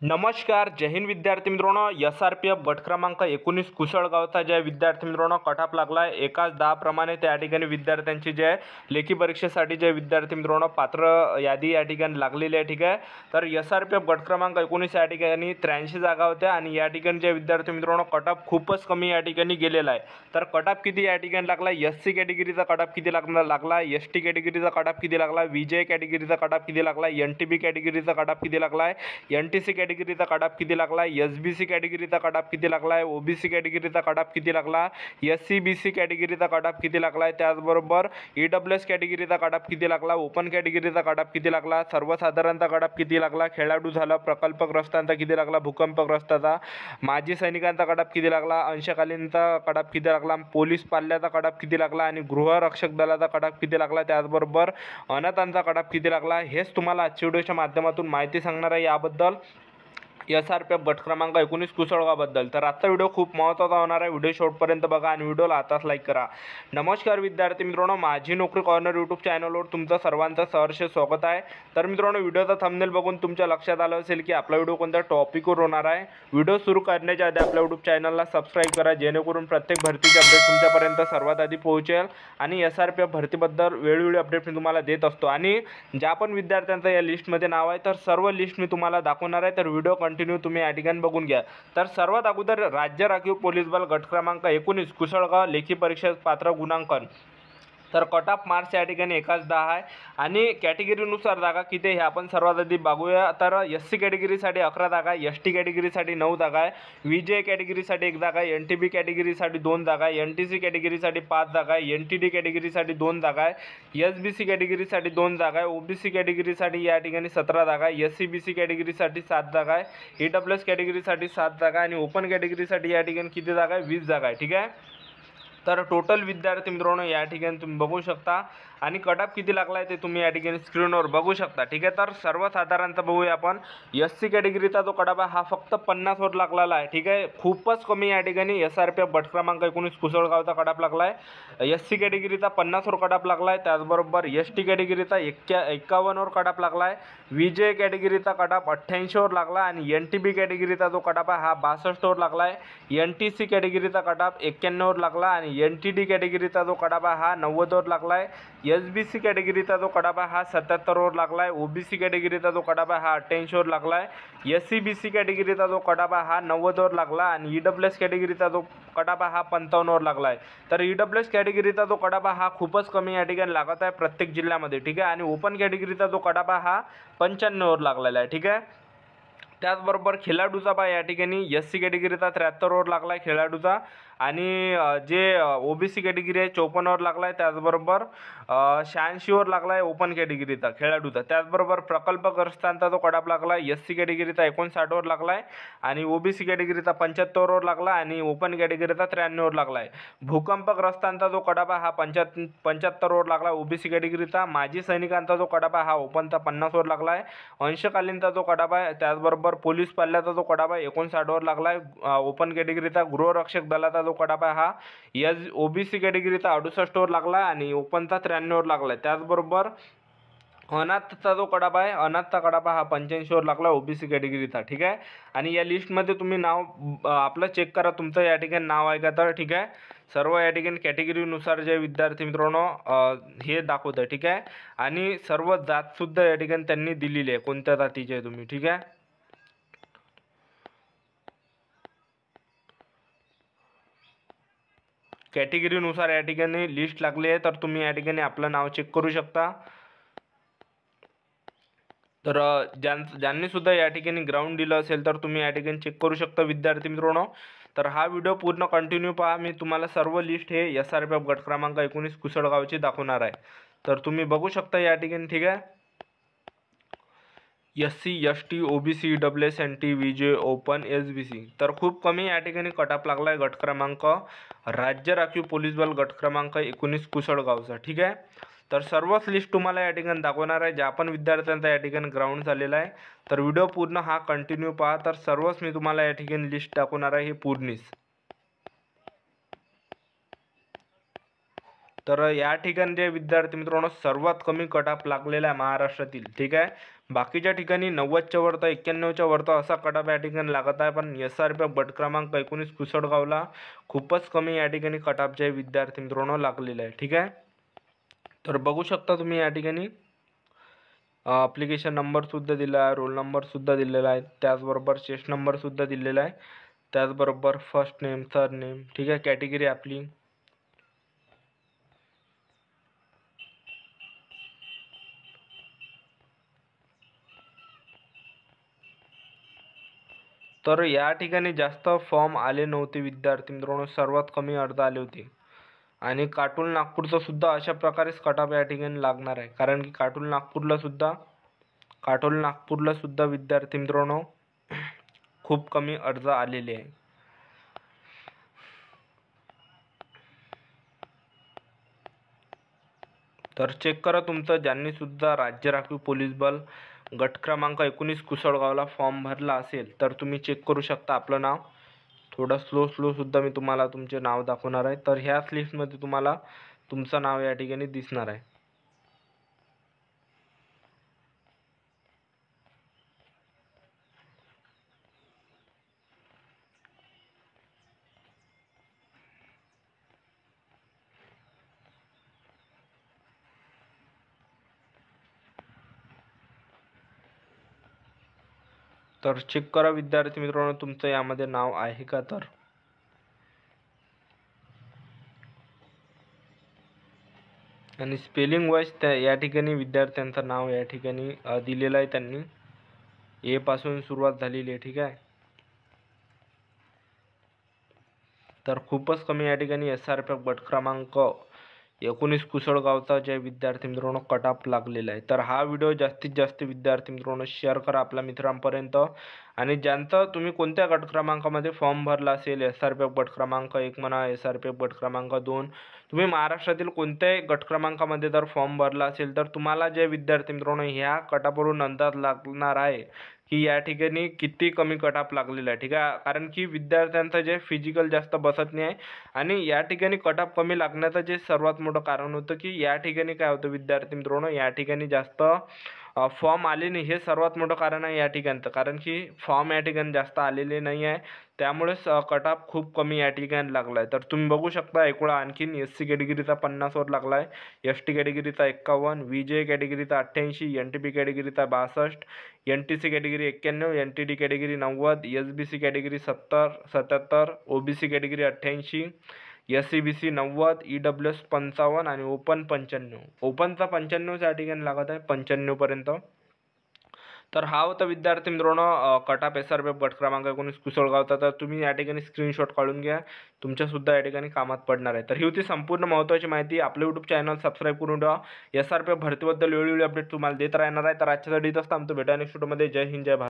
नमस्कार, जय हिंद विद्यार्थी मित्रांनो. SRPF गट क्रमांक 19 कुसळगावचा जे विद्यार्थी मित्रांनो कट लागला आहे 1-10 प्रमाणे त्या ठिकाणी विद्यार्थ्यांची जे लेखी परीक्षेसाठी जे विद्यार्थी मित्रांनो पात्र यादी या ठिकाणी लागलेली आहे. ठीक आहे, तर SRPF गट क्रमांक 19 या ठिकाणी 83 जागा होत्या आणि या ठिकाणी जे विद्यार्थी मित्रांनो कटअप खूपच कमी या ठिकाणी गेलेला आहे. तर कटअप किती या ठिकाणी लागला, SC कॅटेगरीचा कटअप किती लागला, ST कॅटेगरीचा कटअप किती लागला, VJ कॅटेगरीचा कटअप किती लागला, NTB कॅटेगरीचा कटअप किती लागला, NTC कॅटेगरीचा कटअप किती लागला, SBC कॅटेगरीचा कटअप किती लागला, OBC कॅटेगरीचा कटअप किती लागला, SC-BC कॅटेगरीचा कटअप किती लागला, त्याचबरोबर EWS कॅटेगरीचा कटअप किती लागला, ओपन कॅटेगरीचा कटअप किती लागला, सर्वसाधारणचा कटअप किती लागला, खेळाडू झाला, प्रकल्पग्रस्तांचा किती लागला, भूकंपग्रस्ताचा, माजी सैनिकांचा कटअप किती लागला, अंशकालीनचा कटअप किती लागला, पोलीस पाल्याचा कटअप किती लागला आणि गृहरक्षक दलाचा कटअप किती लागला, त्याचबरोबर अनाथांचा कटअप किती लागला, हेच तुम्हाला आजच्या व्हिडिओच्या माध्यमातून माहिती सांगणार आहे याबद्दल SRPF गट क्रमांक 19 कुसळगावबद्दल. तर आजचा व्हिडिओ खूप महत्त्वाचा होणार आहे. व्हिडिओ शेवटपर्यंत बघा आणि व्हिडिओला आताच लाईक करा. नमस्कार विद्यार्थी मित्रांनो, माझी नोकरी कॉर्नर यूट्यूब चॅनलवर तुमचं सर्वांचं सहर्ष स्वागत आहे. तर मित्रांनो, व्हिडिओचा थंबनेल बघून तुमच्या लक्षात आलं असेल की आपला व्हिडिओ कोणत्या टॉपिकवर होणार आहे. व्हिडिओ सुरू करण्याच्या आधी आपल्या यूट्यूब चॅनलला सबस्क्राईब करा, जेणेकरून प्रत्येक भरतीचे अपडेट तुमच्यापर्यंत सर्वात आधी पोहोचेल आणि SRPF भरतीबद्दल वेळोवेळी अपडेट मी तुम्हाला देत असतो. आणि ज्या पण विद्यार्थ्यांचं या लिस्टमध्ये नाव आहे तर सर्व लिस्ट मी तुम्हाला दाखवणार आहे. तर व्हिडिओ कंटिन्यू तुम्ही या ठिकाणी बघून घ्या. तर सर्वात अगोदर राज्य राखीव पोलीस बल गट क्रमांक 19 कुसळगाव लेखी परीक्षा पात्र गुणांकन. तर कट ऑफ मार्क्स या ठिकाणी 1-10 आहे आणि कॅटेगरीनुसार जागा किती हे आपण सर्वात आधी बघूया. तर SC कॅटेगरीसाठी 11 जागा आहे, ST कॅटेगरीसाठी 9 जागा आहे, VJ कॅटेगरीसाठी 1 जागा आहे, NTB कॅटेगरीसाठी 2 जागा आहे, NTC कॅटेगरीसाठी 5 जागा आहे, NTD कॅटेगरीसाठी 2 जागा आहे, SBC कॅटेगरीसाठी 2 जागा आहे, OBC कॅटेगरीसाठी या ठिकाणी 17 जागा आहे, SC-BC कॅटेगरीसाठी 7 जागा आहे, EWS कॅटेगरीसाठी 7 जागा आणि ओपन कॅटेगरीसाठी या ठिकाणी किती जागा आहे, 20 जागा आहे. ठीक आहे, तर टोटल विद्यार्थी मित्रांनो या ठिकाणी तुम्ही बघू शकता आणि कटअप किती लागला आहे ते तुम्ही या ठिकाणी स्क्रीनवर बघू शकता. ठीक आहे, तर सर्वसाधारणचा बघूया आपण. SC कॅटेगरीचा जो कटअप आहे हा फक्त 50 वर लागलेला आहे. ठीक आहे, खूपच कमी या ठिकाणी SRPF गट क्रमांक 19 कुसळगावचा कटअप लागला आहे. SC कॅटेगरीचा 50 वर कटअप लागला आहे, त्याचबरोबर ST कॅटेगरीचा 51 वर कटअप लागला आहे, VJ कॅटेगरीचा कटअप 88 वर लागला आणि NTB कॅटेगरीचा जो कटअप आहे हा 62 वर लागला आहे, NTC कॅटेगरीचा कटअप 91 वर लागला आणि NTD कॅटेगरीचा जो कटअप आहे हा 90 वर लागला आहे, SBC कॅटेगरीचा जो कटअप आहे हा 77 वर लागला आहे, OBC कॅटेगरीचा जो कटअप आहे हा 88 वर लागला आहे, SC-BC कॅटेगरीचा जो कटअप आहे हा 90 वर लागला आणि EWS कॅटेगरीचा जो कटअप आहे हा 55 वर लागला आहे. तर EWS कॅटेगरीचा जो कटअप आहे हा खूपच कमी या ठिकाणी लागत आहे प्रत्येक जिल्ह्यामध्ये. ठीक आहे, आणि ओपन कॅटेगरीचा जो कटअप आहे हा 95 वर लागलेला आहे. ठीक आहे, त्याचबरोबर खेळाडूचा बा या ठिकाणी SC कॅटेगरीचा 73 वर लागला आहे खेळाडूचा आणि जे OBC कॅटेगरी आहे 54 वर लागला आहे, त्याचबरोबर 86 वर लागला आहे ओपन कॅटेगरीचा खेळाडूचा. त्याचबरोबर प्रकल्पग्रस्तांचा जो कटअप लागला आहे SC कॅटेगरीचा 59 वर लागला आहे आणि OBC कॅटेगरीचा 75 वर लागला आणि ओपन कॅटेगरीचा 93 वर लागला आहे. भूकंपग्रस्तांचा जो कटअप आहे हा 75 वर लागला OBC कॅटेगरीचा. माजी सैनिकांचा जो कटअप आहे हा ओपनचा 50 वर लागला आहे. अंशकालीनचा जो कटअप आहे, त्याचबरोबर पोलीस पाल्याचा जो कटअप आहे 59 वर लागला आहे ओपन कॅटेगरीचा. गृहरक्षक दलाचा जो कटअप आहे हा OBC कॅटेगरीचा 68 वर लागला आणि ओपनचा 93 वर लागला आहे. त्याचबरोबर अनाथचा जो कटअप आहे, अनाथचा कटअप हा 85 वर लागला OBC कॅटेगरीचा. ठीक आहे, आणि या लिस्टमध्ये तुम्ही नाव आपलं चेक करा, तुमचं या ठिकाणी नाव आहे का. तर ठीक आहे, सर्व या ठिकाणी कॅटेगरीनुसार जे विद्यार्थी मित्रांनो हे दाखवतं. ठीक आहे, आणि सर्व जातसुद्धा या ठिकाणी त्यांनी दिलेली आहे, कोणत्या जातीचे आहे तुम्ही. ठीक आहे, कॅटेगरीनुसार या ठिकाणी लिस्ट लागली आहे, तर तुम्ही या ठिकाणी आपलं नाव चेक करू शकता. तर ज्यांनी सुद्धा या ठिकाणी ग्राउंड दिलं असेल तर तुम्ही या ठिकाणी चेक करू शकता विद्यार्थी मित्रांनो. तर हा व्हिडिओ पूर्ण कंटिन्यू पहा, मी तुम्हाला सर्व लिस्ट हे SRPF गट क्रमांक 19 कुसळगावची दाखवणार आहे. तर तुम्ही बघू शकता या ठिकाणी. ठीक आहे, SC, ST, OBC, EWS, NT, VJ, open, SBC. तर खूप कमी या ठिकाणी कटअप लागला आहे गट क्रमांक राज्य राखीव पोलीस बल गट क्रमांक 19 कुसळगावचा. ठीक आहे, तर सर्वच लिस्ट तुम्हाला या ठिकाणी दाखवणार आहे ज्या पण विद्यार्थ्यांचा या ठिकाणी ग्राउंड झालेला आहे. तर व्हिडिओ पूर्ण हा कंटिन्यू पहा, तर सर्वच मी तुम्हाला या ठिकाणी लिस्ट दाखवणार आहे हे पूर्णच. तर या ठिकाणी जे विद्यार्थी मित्रांनो सर्वात कमी कट ऑफ लागलेला आहे महाराष्ट्रातील, ठीक आहे. बाकीच्या ठिकाणी 90च्या वर तर 91च्या वर तर असा कट ऑफ या ठिकाणी लागत आहे, पण SRPF गट क्रमांक 19 कुसळगावला खूपच कमी या ठिकाणी कट ऑफ जे विद्यार्थी मित्रांनो लागलेले आहे, ठीक आहे. तर बघू शकता तुम्ही या ठिकाणी ॲप्लिकेशन नंबरसुद्धा दिला आहे, रोल नंबरसुद्धा दिलेला आहे, त्याचबरोबर चेस्ट नंबरसुद्धा दिलेला आहे, त्याचबरोबर फर्स्ट नेम, सर नेम, ठीक आहे. कॅटेगरी आपली तर या ठिकाणी जास्त फॉर्म आले नव्हते विद्यार्थी मित्रांनो, सर्वात कमी अर्ज आले होते. आणि काटोल नागपूरचं सुद्धा अशा प्रकारेच कट ऑफ या ठिकाणी लागणार आहे, कारण की काटोल नागपूरला सुद्धा विद्यार्थी मित्रांनो खूप कमी अर्ज आलेले आहे. तर चेक करा तुमचं, ज्यांनी सुद्धा राज्य राखीव पोलीस बल गट क्रमांक 19 कुसळगावला फॉर्म भरला असेल तर तुम्ही चेक करू शकता आपलं नाव. थोडं स्लो सुद्धा मी तुम्हाला तुमचे नाव दाखवणार आहे. तर ह्याच लिस्टमध्ये तुम्हाला तुमचं नाव या ठिकाणी दिसणार आहे. तर चेक करा विद्यार्थी मित्रांनो तुमचं यामध्ये नाव आहे का. तर आणि स्पेलिंग वाईज या ठिकाणी विद्यार्थ्यांचं नाव या ठिकाणी दिलेलं आहे, त्यांनी ए पासून सुरुवात झालेली आहे, ठीक आहे. तर खूपच कमी या ठिकाणी SRPF गट क्रमांक 19 कुसळगावचा जे विद्यार्थी मित्रांनो कट ऑफ लागलेला आहे. तर हा व्हिडिओ जास्तीत जास्त विद्यार्थी मित्रांनो शेअर करा आपल्या मित्रांपर्यंत. आणि ज्यांचा तुम्ही कोणत्या गट क्रमांकामध्ये फॉर्म भरला असेल, SRPF गट क्रमांक 1 म्हणा, SRPF गट क्रमांक 2, तुम्ही महाराष्ट्रातील कोणत्याही गट क्रमांकामध्ये जर फॉर्म भरला असेल तर तुम्हाला जे विद्यार्थी मित्रांनो ह्या कट ऑफवरून अंदाज लागणार आहे की या ठिकाणी किती कमी कट ऑफ लागलेला आहे, ठीक आहे. कारण की विद्यार्थ्यांचं जे फिजिकल जास्त बसत नाही आहे आणि या ठिकाणी कट ऑफ कमी लागण्याचं जे सर्वात मोठं कारण होतं की या ठिकाणी काय होतं विद्यार्थी मित्रांनो, या ठिकाणी जास्त फॉर्म आले नाही, हे सर्वात मोठं कारण आहे या ठिकाणचं. कारण की फॉर्म या ठिकाणी जास्त आलेले नाही आहे, त्यामुळेच कट ऑफ खूप कमी या ठिकाणी लागला आहे. तर तुम्ही बघू शकता एकूण आणखीन SC कॅटेगरीचा 50 वर लागला आहे, ST कॅटेगरीचा 51, VJ कॅटेगरीचा 88, NTP कॅटेगरीचा 62, NTC category 91, NTD category 90, SBC category 70, 77, OBC category 88, SCBC 90, EWS 55 आणि ओपन 95. ओपनचा 95 या ठिकाणी लागत आहे 95 पर्यंत. तर हा होता विद्यार्थी मित्रांनो कट ऑफ SRPF गट क्रमांक 19 कुसळगावचा. तर तुम्ही या ठिकाणी स्क्रीनशॉट काढून घ्या, तुमच्यासुद्धा या ठिकाणी कामात पडणार आहे. तर ही होती संपूर्ण महत्त्वाची माहिती. आपलं यूट्यूब चॅनल सबस्क्राईब करून ठेवा. SRPF भरतीबद्दल वेळोवेळी अपडेट तुम्हाला देत राहणार आहे. तर आजच्यासाठी इथंच थांबतो, भेटा नेक्स्ट व्हिडिओमध्ये. जय हिंद, जय भारत.